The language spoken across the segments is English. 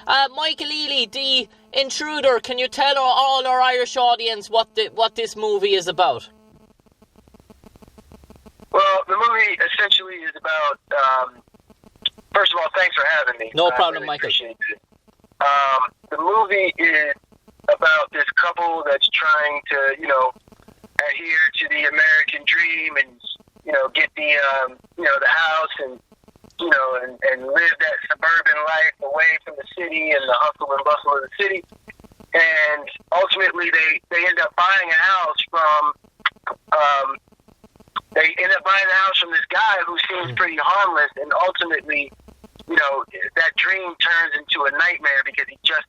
Michael Ealy, the Intruder, can you tell all our Irish audience what this movie is about? Well, the movie essentially is about, first of all, thanks for having me. No problem, really Michael. Appreciate it. The movie is about this couple that's trying to, adhere to the American dream and, get the, the house and, and live that suburban life away from the city and the hustle and bustle of the city. And ultimately, they end up buying a house from, this guy who seems pretty harmless, and ultimately, that dream turns into a nightmare because he just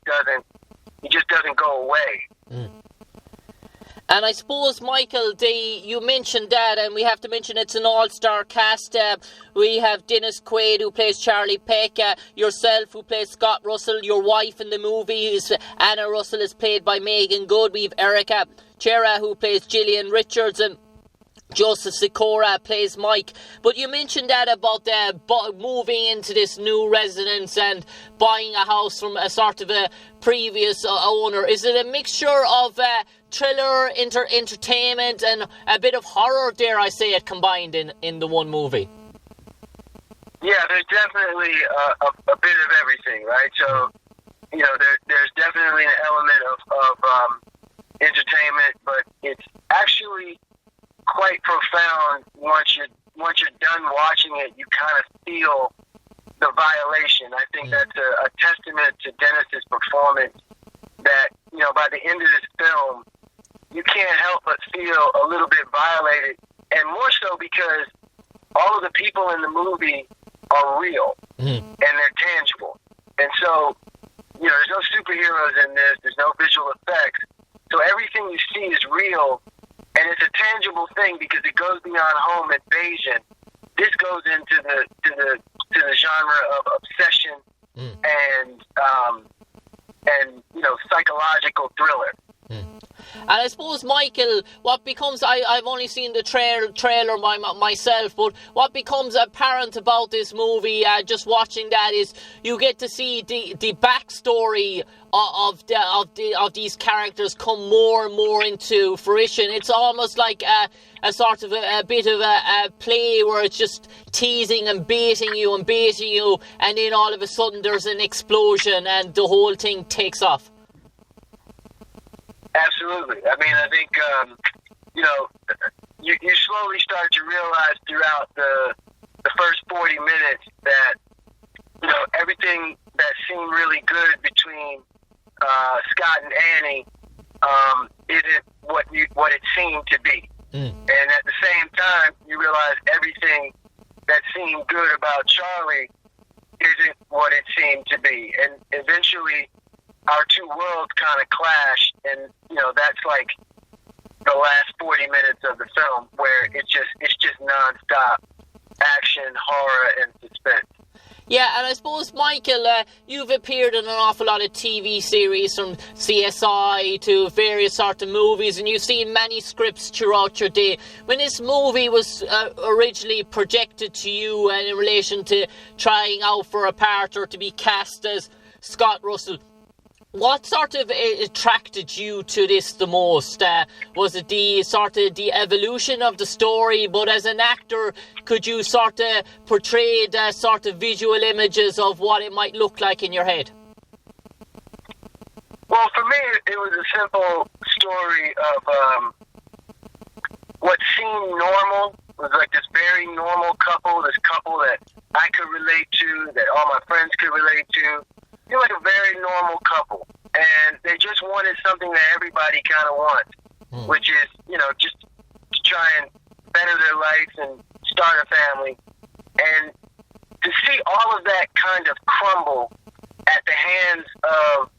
doesn't go away. Mm. And I suppose, Michael, you mentioned that, and we have to mention it's an all-star cast. We have Dennis Quaid, who plays Charlie Peck, yourself, who plays Scott Russell, your wife in the movie, is Anna Russell, is played by Meagan Good. We have Erica Chera, who plays Gillian Richards, and Joseph Sikora plays Mike. But you mentioned that about moving into this new residence and buying a house from a sort of a previous owner. Is it a mixture of thriller, entertainment, and a bit of horror, dare I say it, combined in the one movie? Yeah, there's definitely a bit of everything, right? So, there's definitely an element of entertainment, but it's actually quite profound. Once you're done watching it, you kind of feel the violation. I think that's a testament to Dennis's performance, that by the end of this film you can't help but feel a little bit violated, and more so because all of the people in the movie are real and they're tangible. And so there's no superheroes in this, there's no visual effects, so everything you see is real. And it's a tangible thing because it goes beyond home invasion. This goes into the genre of obsession and psychological thriller. And I suppose, Michael, what becomes, I've only seen the trailer myself, but what becomes apparent about this movie, just watching that, is you get to see the backstory of these characters come more and more into fruition. It's almost like a sort of a bit of a play where it's just teasing and baiting you, and then all of a sudden there's an explosion and the whole thing takes off. Absolutely. I mean, I think, you slowly start to realize throughout the first 40 minutes that, everything that seemed really good between Scott and Annie isn't what it seemed to be. And at the same time, you realize everything that seemed good about Charlie isn't what it seemed to be. And eventually, our two worlds kind of clash, and that's like the last 40 minutes of the film, where it's just nonstop action, horror, and suspense. Yeah, and I suppose, Michael, you've appeared in an awful lot of TV series, from CSI to various sorts of movies, and you've seen many scripts throughout your day. When this movie was originally projected to you, and in relation to trying out for a part or to be cast as Scott Russell, what sort of attracted you to this the most? Was it the evolution of the story? But as an actor, could you sort of portray the sort of visual images of what it might look like in your head? Well, for me, it was a simple story of what seemed normal. It was like this very normal couple, this couple that I could relate to, that all my friends could relate to. You're like a very normal couple, and they just wanted something that everybody kind of wants, which is, just to try and better their lives and start a family. And to see all of that kind of crumble at the hands of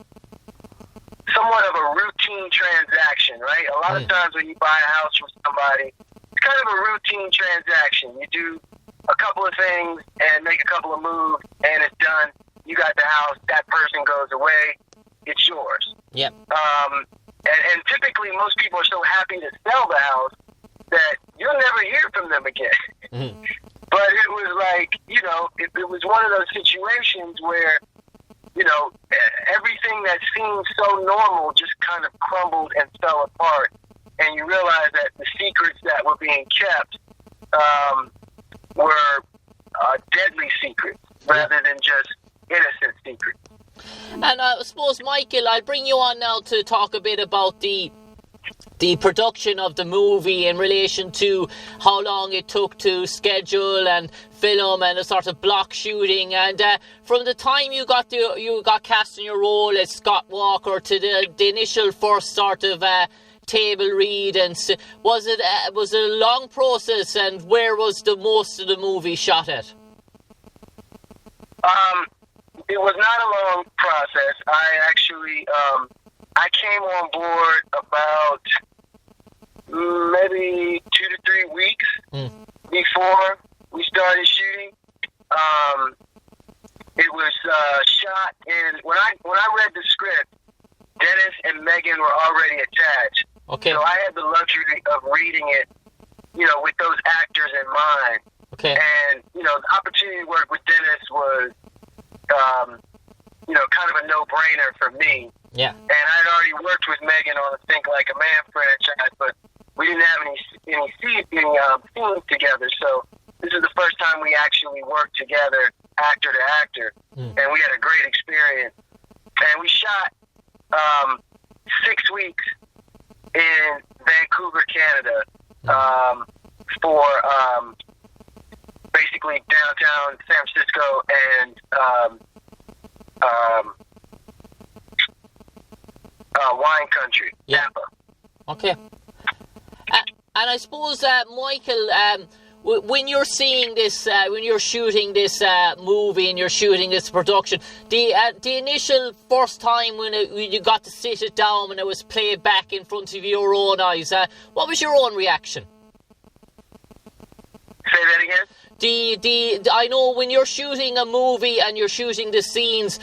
somewhat of a routine transaction, right? A lot of times when you buy a house from somebody, it's kind of a routine transaction. You do a couple of things and make a couple of moves, and it's done. You got the house, that person goes away, it's yours. Yep. And typically most people are so happy to sell the house that you'll never hear from them again. Mm-hmm. But it was like, it was one of those situations where, everything that seemed so normal just kind of crumbled and fell apart. And you realize that the secrets that were being kept were deadly secrets rather than just innocent secrets. And I suppose, Michael, I'll bring you on now to talk a bit about the production of the movie in relation to how long it took to schedule and film and a sort of block shooting. And from the time you got cast in your role as Scott Walker to the initial first sort of table read, and was it a long process? And where was the most of the movie shot at? It was not a long process. I actually I came on board about maybe 2 to 3 weeks before we started shooting. It was shot in when I read the script, Dennis and Meagan were already attached. Okay. So I had the luxury of reading it, with those actors in mind. Okay. And the opportunity to work with Dennis was kind of a no-brainer for me. Yeah. And I'd already worked with Meagan on the Think Like a Man franchise, but we didn't have any scenes together. So this is the first time we actually worked together, actor to actor, and we had a great experience. And we shot 6 weeks in Vancouver, Canada, for basically downtown San Francisco and wine country, Napa. Okay. And I suppose, Michael, when you're seeing this, when you're shooting this movie and you're shooting this production, the initial first time when you got to sit it down and it was played back in front of your own eyes, what was your own reaction? Say that again? I know when you're shooting a movie and you're shooting the scenes,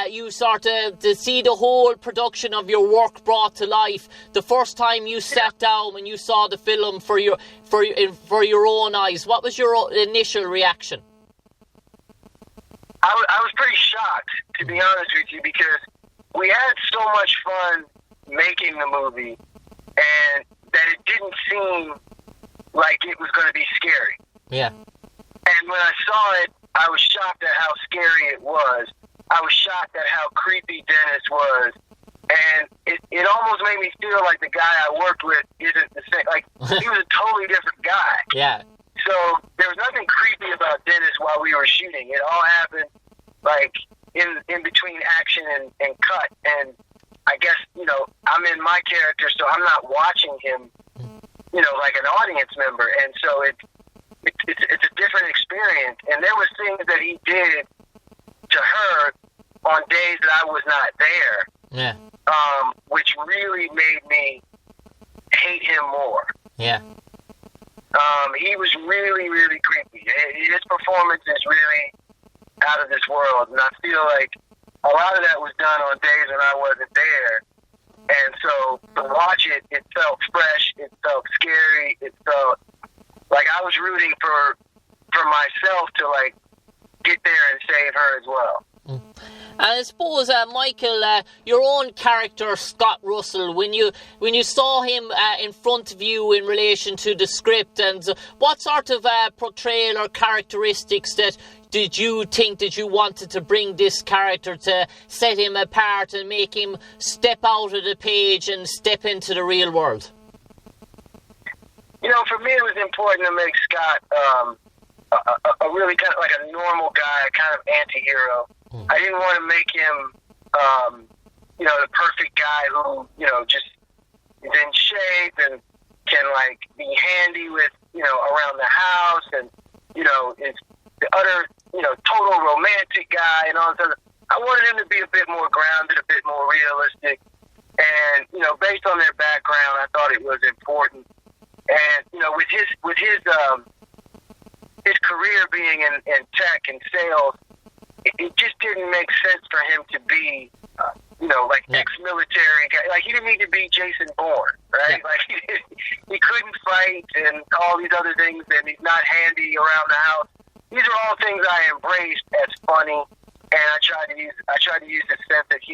you sort of to see the whole production of your work brought to life. The first time you sat down and you saw the film for your own eyes, what was your initial reaction? I was pretty shocked, to be honest with you, because we had so much fun making the movie, and that it didn't seem like it was going to be scary. Yeah. And when I saw it, I was shocked at how scary it was. I was shocked at how creepy Dennis was. And it almost made me feel like the guy I worked with isn't the same. Like, he was a totally different guy. Yeah. So there was nothing creepy about Dennis while we were shooting. It all happened, like, in between action and cut. And I guess, I'm in my character, so I'm not watching him, like an audience member. And so it's a different experience. And there was things that he did to her on days that I was not there. Yeah. Which really made me hate him more. Yeah. He was really, really creepy. His performance is really out of this world. And I feel like a lot of that was done on days when I wasn't there. And so to watch it, it felt fresh. It felt scary. It felt like I was rooting for myself to, like, get there and save her as well. And I suppose, Michael, your own character, Scott Russell, when you saw him in front of you in relation to the script, and what sort of portrayal or characteristics did you think that you wanted to bring this character to set him apart and make him step out of the page and step into the real world? For me, it was important to make Scott a really kind of like a normal guy, kind of anti-hero. I didn't want to make him, the perfect guy who, just is in shape and can, like, be handy with, around the house and, is the utter, total romantic guy and all this other. I wanted him to be a bit more grounded, a bit more realistic. And, based on their background, I thought it was important. And, with his career being in tech and sales, it just didn't make sense for him to be, ex-military guy. Like, he didn't need to be Jason Bourne, right? Yeah. Like, he couldn't fight and all these other things, and he's not handy around the house. These are all things I embraced as funny, and I tried to use a sense of humor